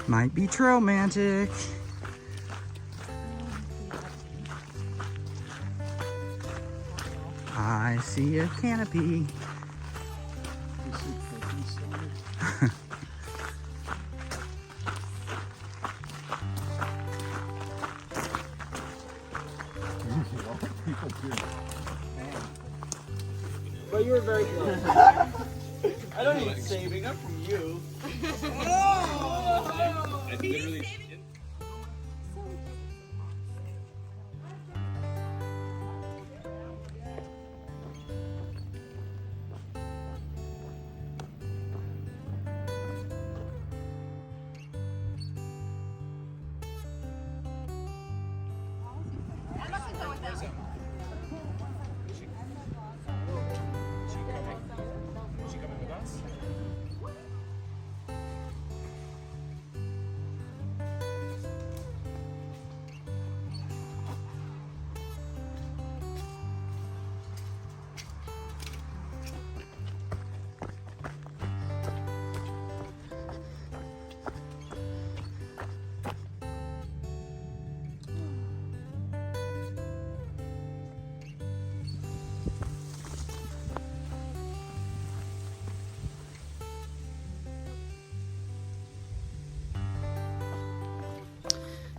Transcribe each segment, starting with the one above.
Might be trail magic. I see a canopy. But you were very close. I don't need saving up from you. I literally.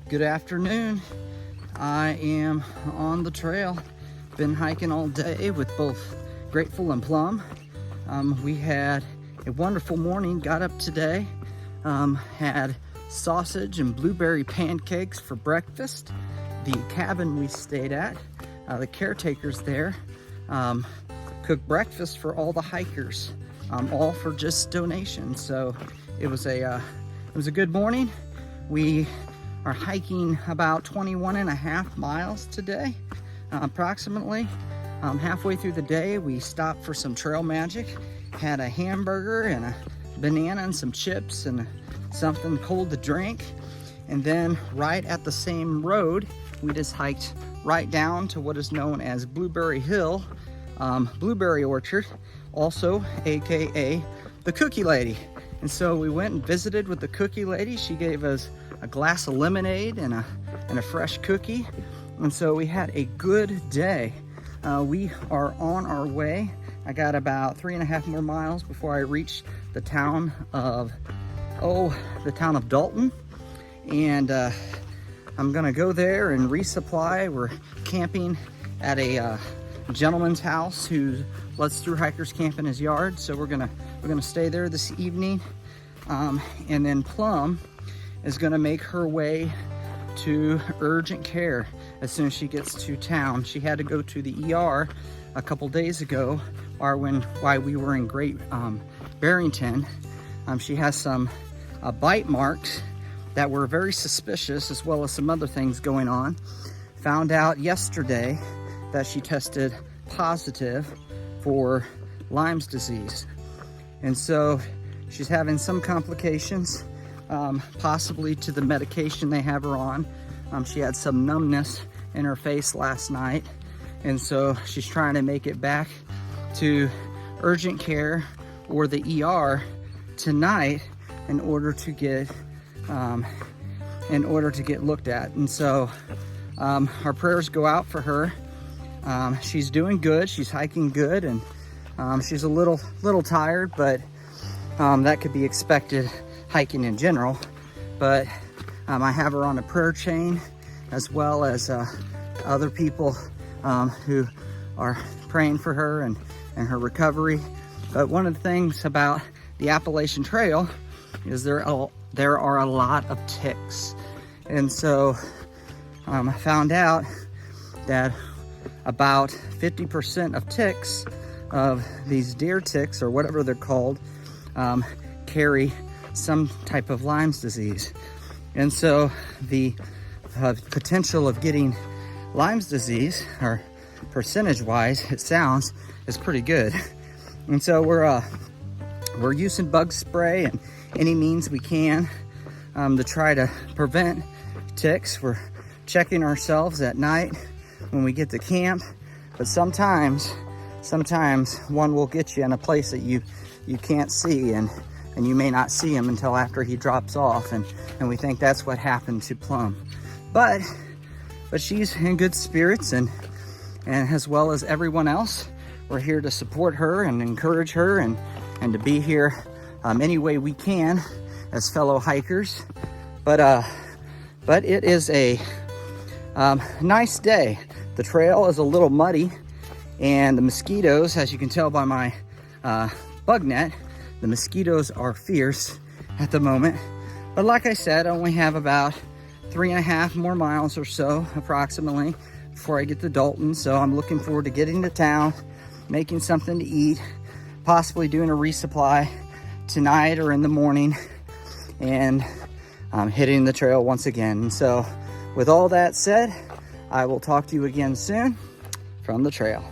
Good afternoon. I am on the trail. Been hiking all day with both Grateful and Plum. We had a wonderful morning, got up today, had sausage and blueberry pancakes for breakfast. The cabin we stayed at, the caretakers there, cooked breakfast for all the hikers, all for just donations. So it was a good morning. We are hiking about 21.5 miles today, approximately. Halfway through the day, we stopped for some trail magic, had a hamburger and a banana and some chips and something cold to drink. And then right at the same road, we just hiked right down to what is known as Blueberry Hill, Blueberry Orchard, also AKA the Cookie Lady. And so we went and visited with the Cookie Lady. She gave us a glass of lemonade and a fresh cookie. And so we had a good day. We are on our way. I got about 3.5 more miles before I reach the town of Dalton. And I'm gonna go there and resupply. We're camping at a gentleman's house who lets thru-hikers camp in his yard. So we're gonna stay there this evening. And then Plum is gonna make her way to urgent care as soon as she gets to town. She had to go to the ER a couple days ago while we were in Great Barrington. She has some bite marks that were very suspicious, as well as some other things going on. Found out yesterday that she tested positive for Lyme's disease. And so she's having some complications, possibly to the medication they have her on. She had some numbness in her face last night. And so she's trying to make it back to urgent care or the ER tonight in order to get looked at. And so our prayers go out for her. She's doing good, she's hiking good, and she's a little tired, but that could be expected hiking in general. But I have her on a prayer chain, as well as other people who are praying for her and her recovery. But one of the things about the Appalachian Trail is there are a lot of ticks. And so I found out that about 50% of ticks, of these deer ticks or whatever they're called, carry some type of Lyme's disease. And so the potential of getting Lyme's disease, or percentage-wise, it sounds, is pretty good. And so we're using bug spray and any means we can to try to prevent ticks. We're checking ourselves at night when we get to camp, but sometimes one will get you in a place that you can't see, and and you may not see him until after he drops off, and we think that's what happened to Plum. But she's in good spirits, and as well as everyone else, we're here to support her and encourage her, and to be here any way we can as fellow hikers. But it is a nice day. The trail is a little muddy, and the mosquitoes, as you can tell by my bug net, the mosquitoes are fierce at the moment. But like I said, I only have about 3.5 more miles or so approximately before I get to Dalton. So I'm looking forward to getting to town, making something to eat, possibly doing a resupply tonight or in the morning, and hitting the trail once again. So with all that said, I will talk to you again soon from the trail.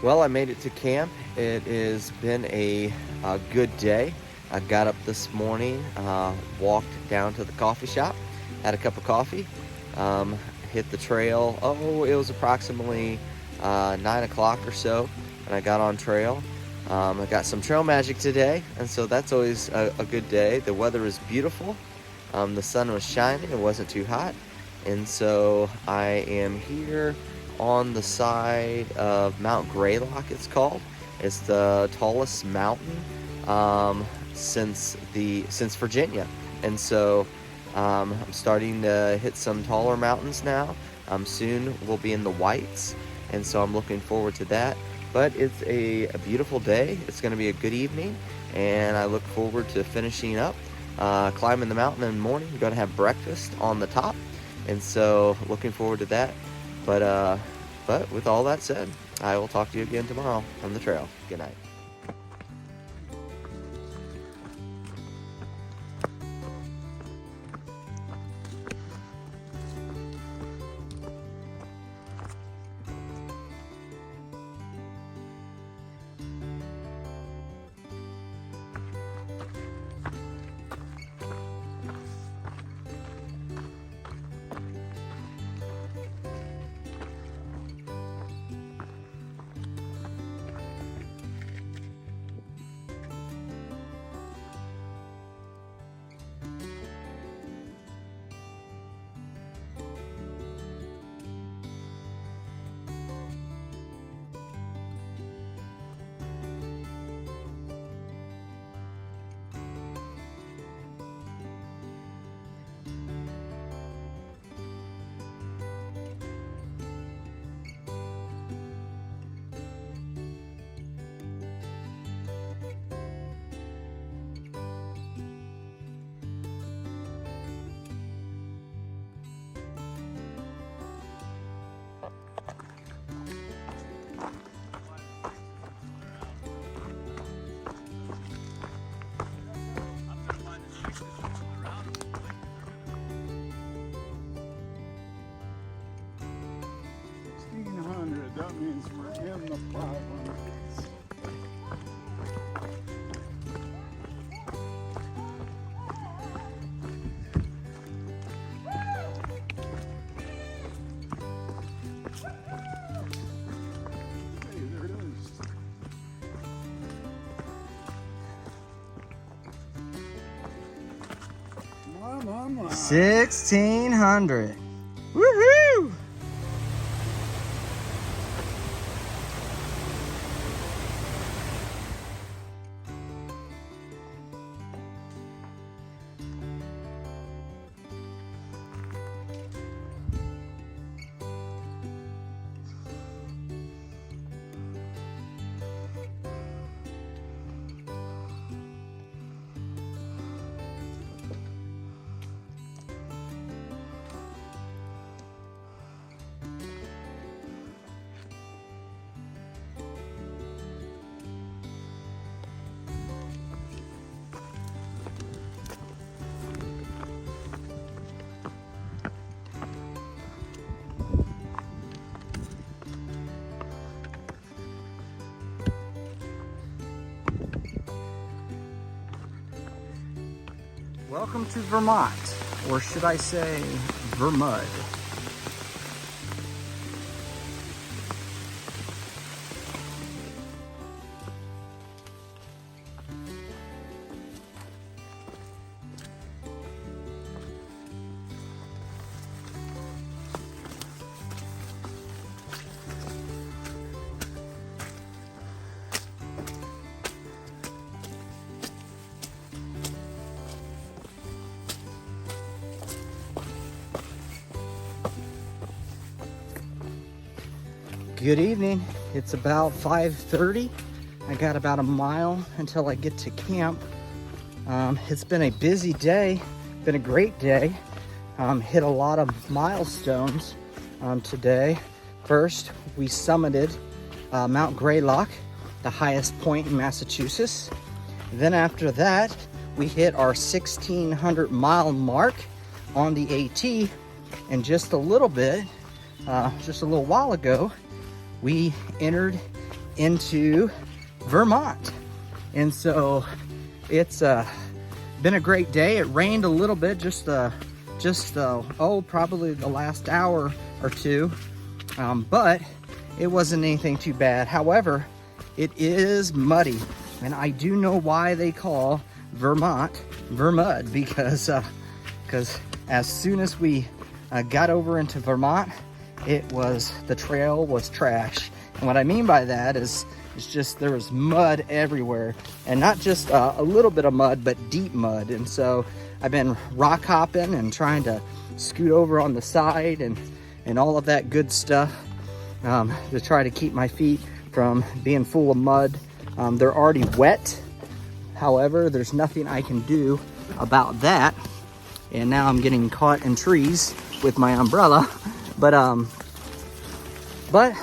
Well, I made it to camp. It has been a good day. I got up this morning, walked down to the coffee shop, had a cup of coffee, hit the trail. It was approximately 9 o'clock or so when I got on trail. I got some trail magic today, and so that's always a good day. The weather is beautiful. The sun was shining. It wasn't too hot. And so I am here on the side of Mount Greylock, it's called. It's the tallest mountain since Virginia. And so I'm starting to hit some taller mountains now. Soon we'll be in the Whites, and so I'm looking forward to that. But it's a beautiful day. It's going to be a good evening, and I look forward to finishing up climbing the mountain in the morning. I'm going to have breakfast on the top, and so looking forward to that. But with all that said, I will talk to you again tomorrow on the trail. Good night. 1600. Woohoo! Welcome to Vermont, or should I say Vermud. Good evening. It's about 5:30. I got about a mile until I get to camp. It's been a busy day, been a great day. Hit a lot of milestones today. First, we summited Mount Greylock, the highest point in Massachusetts. Then after that, we hit our 1,600 mile mark on the AT. And just a little while ago, we entered into Vermont. And so it's been a great day. It rained a little bit, probably the last hour or two, but it wasn't anything too bad. However, it is muddy, and I do know why they call Vermont Vermud, because as soon as we got over into Vermont, the trail was trash. And what I mean by that is just there was mud everywhere, and not just a little bit of mud, but deep mud. And so I've been rock hopping and trying to scoot over on the side and all of that good stuff to try to keep my feet from being full of mud. They're already wet. However, there's nothing I can do about that. And now I'm getting caught in trees with my umbrella. But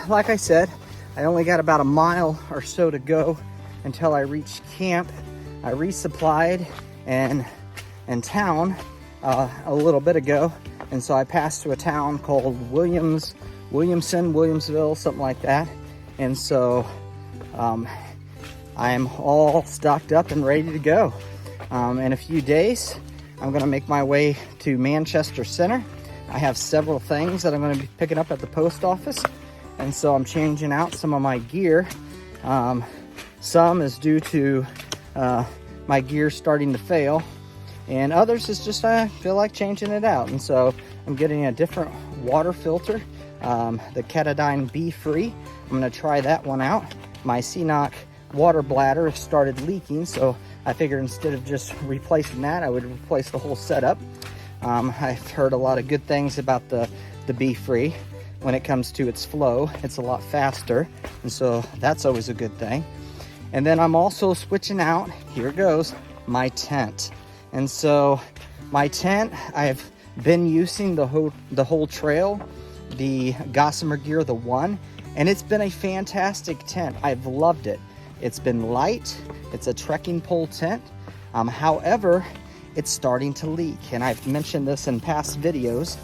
like I said, I only got about a mile or so to go until I reach camp. I resupplied in town a little bit ago, and so I passed to a town called Williamsville, something like that. And so I am all stocked up and ready to go. In a few days, I'm gonna make my way to Manchester Center. I have several things that I'm going to be picking up at the post office, and so I'm changing out some of my gear. Some is due to my gear starting to fail, and others is just I feel like changing it out. And so I'm getting a different water filter, the Ketadine Be Free. I'm going to try that one out. My CNOC water bladder started leaking, so I figured instead of just replacing that, I would replace the whole setup. I've heard a lot of good things about the Be Free. When it comes to its flow, it's a lot faster, and so that's always a good thing. And then I'm also switching out, here it goes, my tent. And so my tent, I've been using the whole trail, the Gossamer Gear, the one, and it's been a fantastic tent. I've loved it. It's been light. It's a trekking pole tent. However, it's starting to leak, and I've mentioned this in past videos.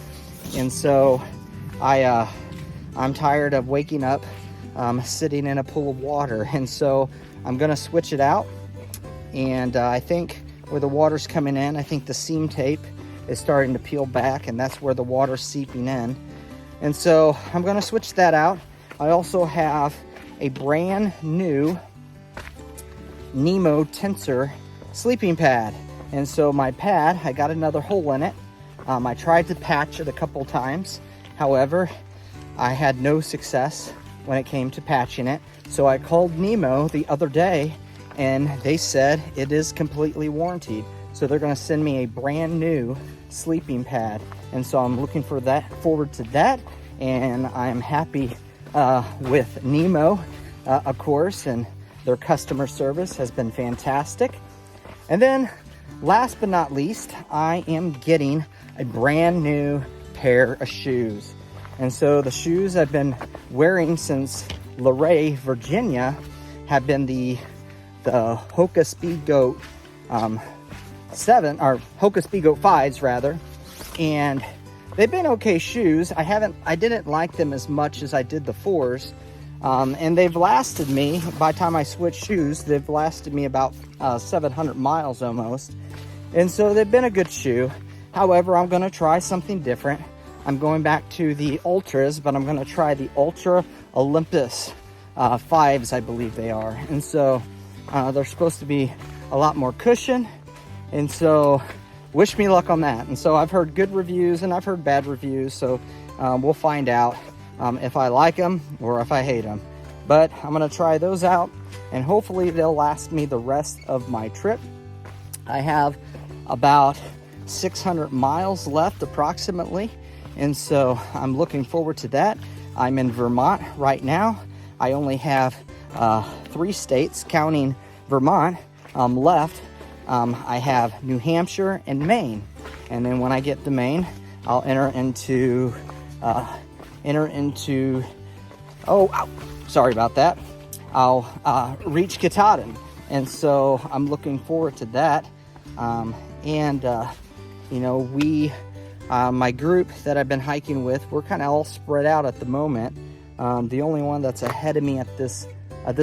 And so I'm tired of waking up sitting in a pool of water, and so I'm gonna switch it out. And I think where the water's coming in, I think the seam tape is starting to peel back, and that's where the water's seeping in. And so I'm gonna switch that out. I also have a brand new Nemo Tensor sleeping pad. And so my pad, I got another hole in it. I tried to patch it a couple times. However, I had no success when it came to patching it. So I called Nemo the other day and they said it is completely warranted. So they're gonna send me a brand new sleeping pad. And so I'm looking forward to that. And I'm happy with Nemo, of course, and their customer service has been fantastic. And then last but not least, I am getting a brand new pair of shoes. And so the shoes I've been wearing since Luray, Virginia have been the Hoka Speed Goat 7, or Hoka Speed Goat 5s rather. And they've been okay shoes. I didn't like them as much as I did the 4s. And they've lasted me, by the time I switched shoes, they've lasted me about 700 miles almost. And so they've been a good shoe. However, I'm gonna try something different. I'm going back to the Ultras, but I'm gonna try the Ultra Olympus 5s, I believe they are. And so they're supposed to be a lot more cushion. And so wish me luck on that. And so I've heard good reviews and I've heard bad reviews. So we'll find out if I like them or if I hate them. But I'm gonna try those out and hopefully they'll last me the rest of my trip. I have about 600 miles left approximately. And so I'm looking forward to that. I'm in Vermont right now. I only have 3 states, counting Vermont, left. I have New Hampshire and Maine. And then when I get to Maine, I'll enter into, sorry about that. I'll reach Katahdin. And so I'm looking forward to that. You know, my group that I've been hiking with, we're kind of all spread out at the moment. The only one that's ahead of me at this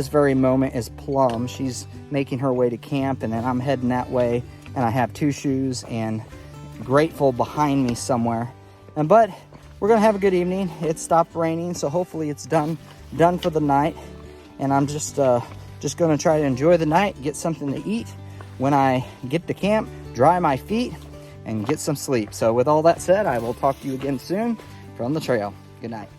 very moment is Plum. She's making her way to camp, and then I'm heading that way, and I have 2 shoes and Grateful behind me somewhere. But we're gonna have a good evening. It stopped raining, so hopefully it's done for the night. And I'm just gonna try to enjoy the night, get something to eat when I get to camp, dry my feet, and get some sleep. So with all that said, I will talk to you again soon from the trail. Good night.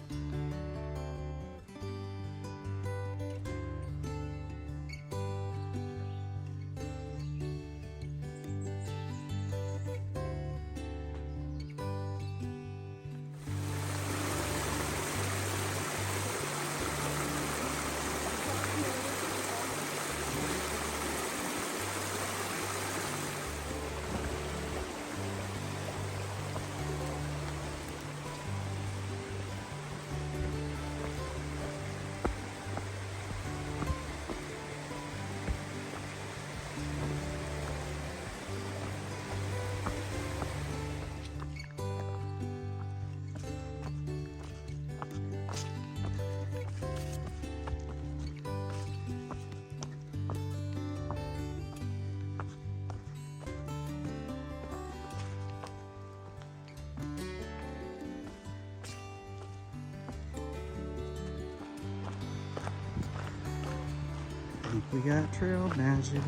We got trail magic.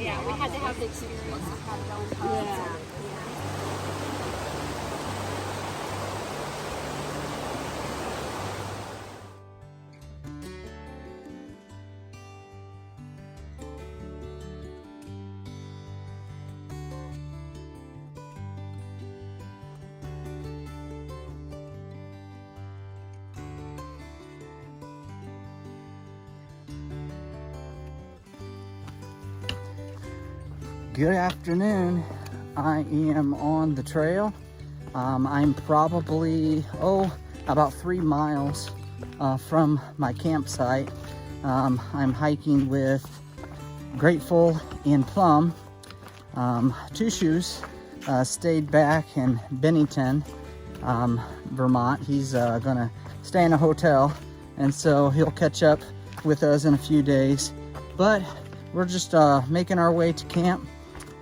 Yeah, we had to have the experience of having it on top. Yeah. Good afternoon. I am on the trail. I'm probably, about 3 miles from my campsite. I'm hiking with Grateful and Plum. 2 shoes stayed back in Bennington, Vermont. He's gonna stay in a hotel, and so he'll catch up with us in a few days. But we're just making our way to camp.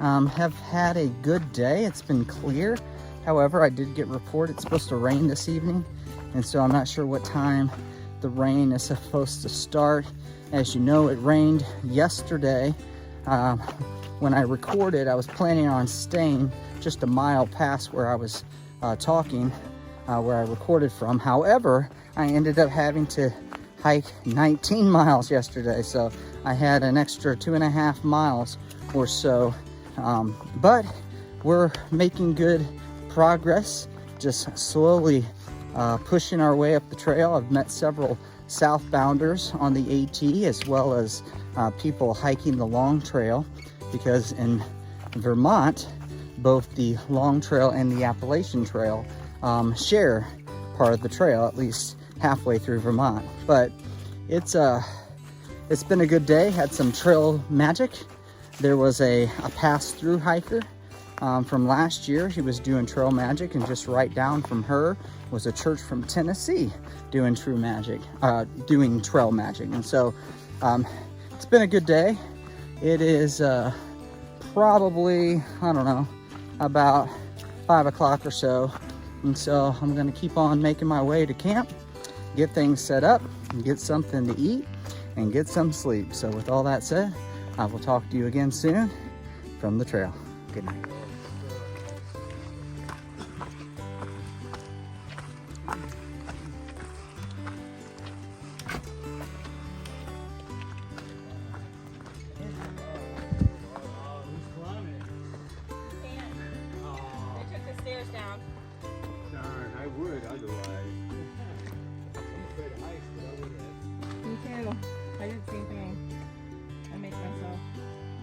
have had a good day. It's been clear. However, I did get reported it's supposed to rain this evening, and so I'm not sure what time the rain is supposed to start. As you know, it rained yesterday. When I recorded, I was planning on staying just a mile past where I was talking, where I recorded from. However, I ended up having to hike 19 miles yesterday, so I had an extra 2.5 miles or so. But we're making good progress, just slowly pushing our way up the trail. I've met several southbounders on the AT, as well as people hiking the long trail, because in Vermont, both the long trail and the Appalachian trail share part of the trail, at least halfway through Vermont. But it's been a good day. Had some trail magic. There was a pass-through hiker from last year. He was doing trail magic, and just right down from her was a church from Tennessee doing trail magic. And so it's been a good day. It is probably, I don't know, about 5 o'clock or so. And so I'm gonna keep on making my way to camp, get things set up, and get something to eat, and get some sleep. So with all that said, I will talk to you again soon from the trail. Good night. Down. Darn, I would otherwise. Me too. I did the same thing. I make myself.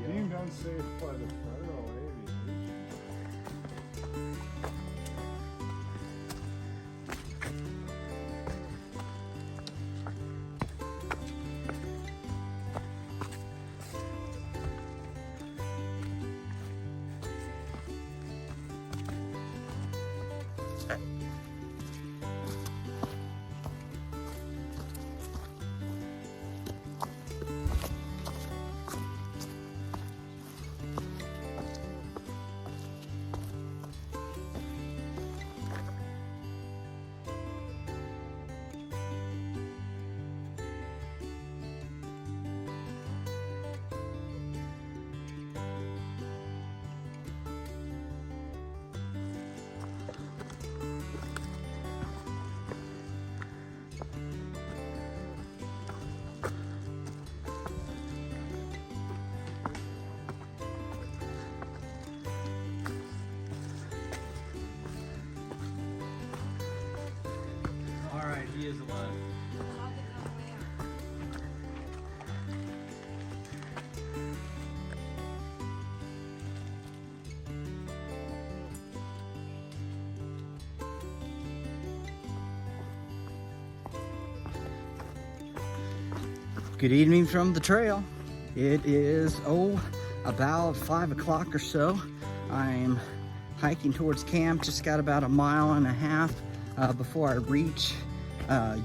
You don't say it's by the federal aviation. He is alive. Good evening from the trail. It is, about 5 o'clock or so. I'm hiking towards camp, just got about 1.5 miles before I reach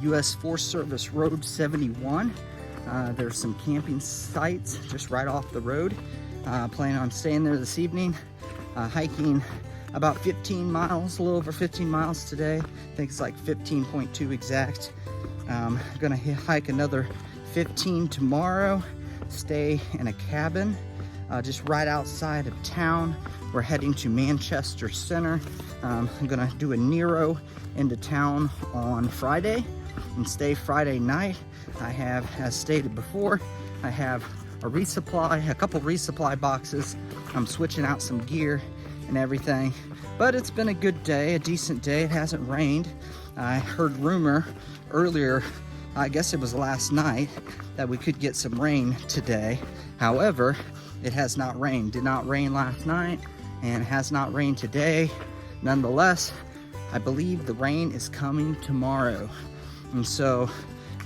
U.S. Forest Service Road 71. There's some camping sites just right off the road. Planning on staying there this evening. Hiking about 15 miles, a little over 15 miles today. I think it's like 15.2 exact. Gonna hike another 15 tomorrow. Stay in a cabin just right outside of town. We're heading to Manchester Center. I'm gonna do a Nero into town on Friday and stay Friday night. I have, as stated before, I have a couple resupply boxes. I'm switching out some gear and everything, but it's been a good day, a decent day. It hasn't rained. I heard rumor earlier, I guess it was last night, that we could get some rain today. However, it has not rained. Did not rain last night and has not rained today. Nonetheless, I believe the rain is coming tomorrow. And so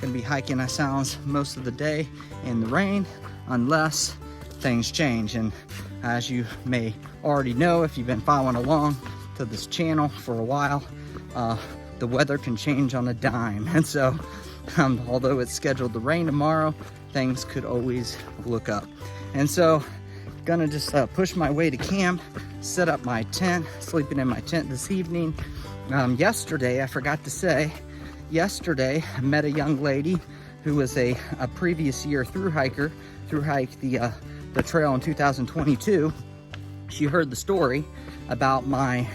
gonna be hiking our sounds most of the day in the rain unless things change. And as you may already know, if you've been following along to this channel for a while, the weather can change on a dime. And so although it's scheduled to rain tomorrow, things could always look up. And so gonna just push my way to camp, set up my tent, sleeping in my tent this evening. Yesterday, I forgot to say, yesterday I met a young lady who was a previous year Thru-Hike the trail in 2022. She heard the story about my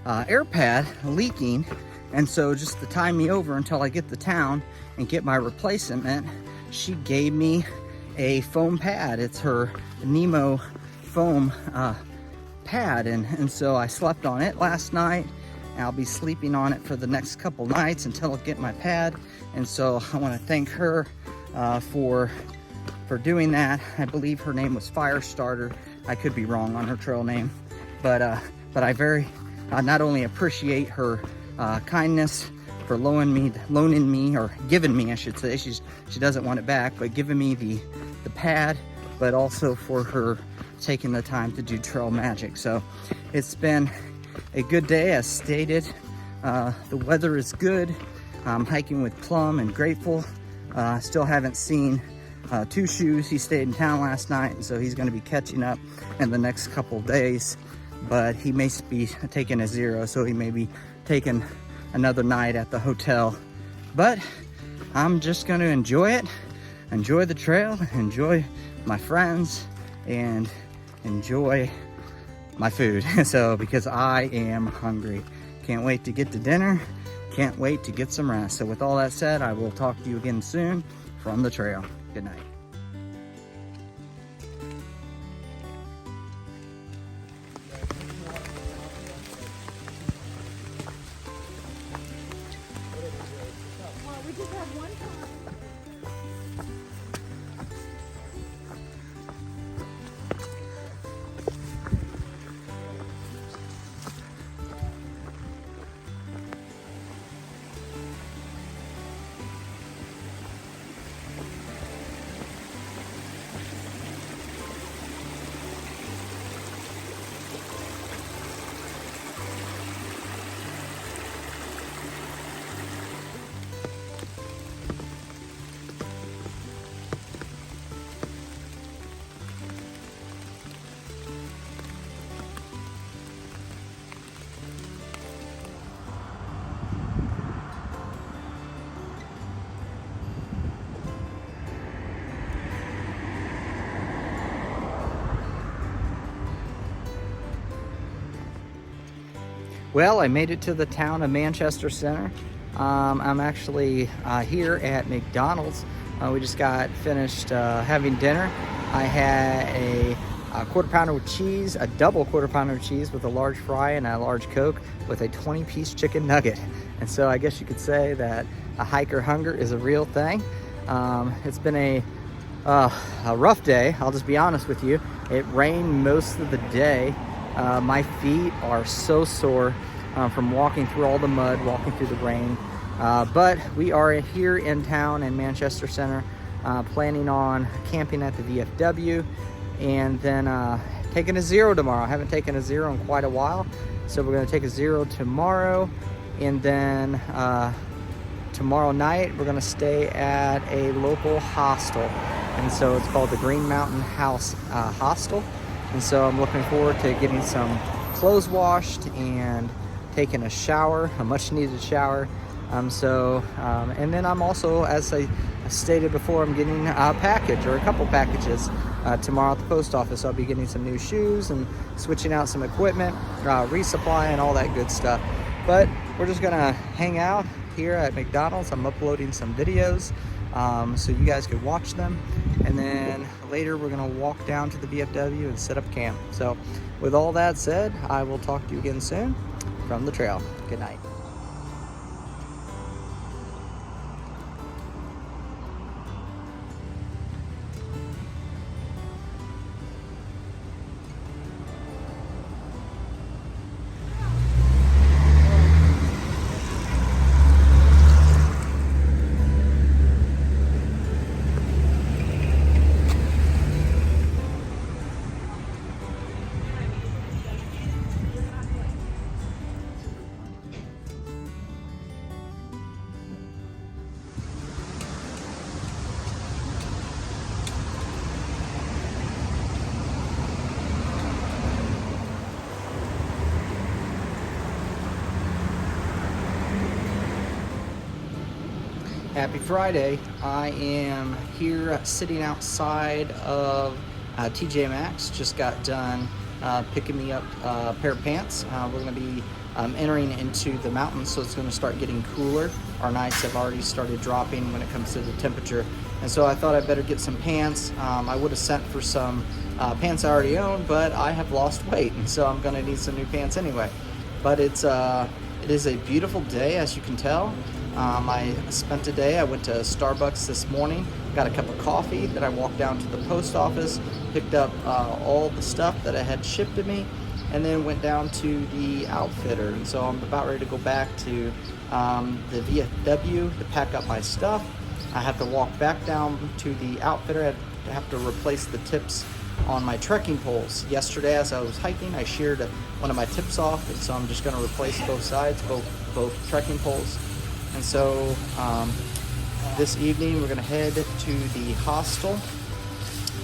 air pad leaking, and so just to tie me over until I get to town and get my replacement, she gave me a foam pad. It's her Nemo foam pad, and so I slept on it last night. I'll be sleeping on it for the next couple nights until I get my pad, and so I want to thank her for doing that. I believe her name was Firestarter. I could be wrong on her trail name, but I very not only appreciate her kindness for loaning me, or giving me, I should say. She doesn't want it back, but giving me the pad, but also for her taking the time to do trail magic. So it's been a good day, as stated. The weather is good. I'm hiking with Plum and Grateful. Still haven't seen Two Shoes. He stayed in town last night, and so he's going to be catching up in the next couple days, but he may be taking a zero, so he may be taking another night at the hotel. But I'm just going to enjoy the trail, enjoy my friends, and enjoy my food. So, because I am hungry, can't wait to get to dinner, can't wait to get some rest. So with all that said, I will talk to you again soon from the trail. Good night. We just have one time. Well, I made it to the town of Manchester Center. I'm actually here at McDonald's. We just got finished having dinner. I had a quarter pounder with cheese, a double quarter pounder with cheese with a large fry and a large Coke with a 20-piece chicken nugget. And so I guess you could say that a hiker hunger is a real thing. It's been a rough day, I'll just be honest with you. It rained most of the day. My feet are so sore from walking through all the mud, walking through the rain. But we are here in town in Manchester Center, planning on camping at the VFW, and then taking a zero tomorrow. I haven't taken a zero in quite a while, so we're going to take a zero tomorrow, and then tomorrow night we're going to stay at a local hostel, and so it's called the Green Mountain House Hostel. And so I'm looking forward to getting some clothes washed and taking a shower, a much needed shower. And then I'm also, as I stated before, I'm getting a package, or a couple packages tomorrow at the post office. I'll be getting some new shoes and switching out some equipment, resupply and all that good stuff. But we're just gonna hang out here at McDonald's. I'm uploading some videos so you guys could watch them, and then later we're gonna walk down to the VFW and set up camp. So with all that said, I will talk to you again soon from the trail. Good night. Happy Friday. I am here sitting outside of TJ Maxx. Just got done picking me up a pair of pants. We're going to be entering into the mountains, so it's going to start getting cooler. Our nights have already started dropping when it comes to the temperature, and so I thought I'd better get some pants. I would have sent for some pants I already own, but I have lost weight, and so I'm going to need some new pants anyway. But it is a beautiful day, as you can tell. I spent a day, I went to Starbucks this morning, got a cup of coffee, then I walked down to the post office, picked up all the stuff that I had shipped to me, and then went down to the outfitter. And so I'm about ready to go back to the VFW to pack up my stuff. I have to walk back down to the outfitter. I have to replace the tips on my trekking poles. Yesterday as I was hiking, I sheared one of my tips off, and so I'm just going to replace both sides, both trekking poles. And so this evening we're going to head to the hostel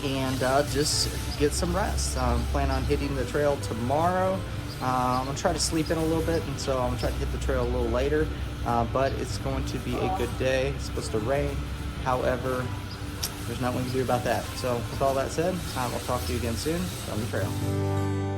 and just get some rest. Plan on hitting the trail tomorrow. I'm going to try to sleep in a little bit, and so I'm going to try to hit the trail a little later. But it's going to be a good day. It's supposed to rain. However, there's nothing we can do about that. So with all that said, I'll talk to you again soon on the trail.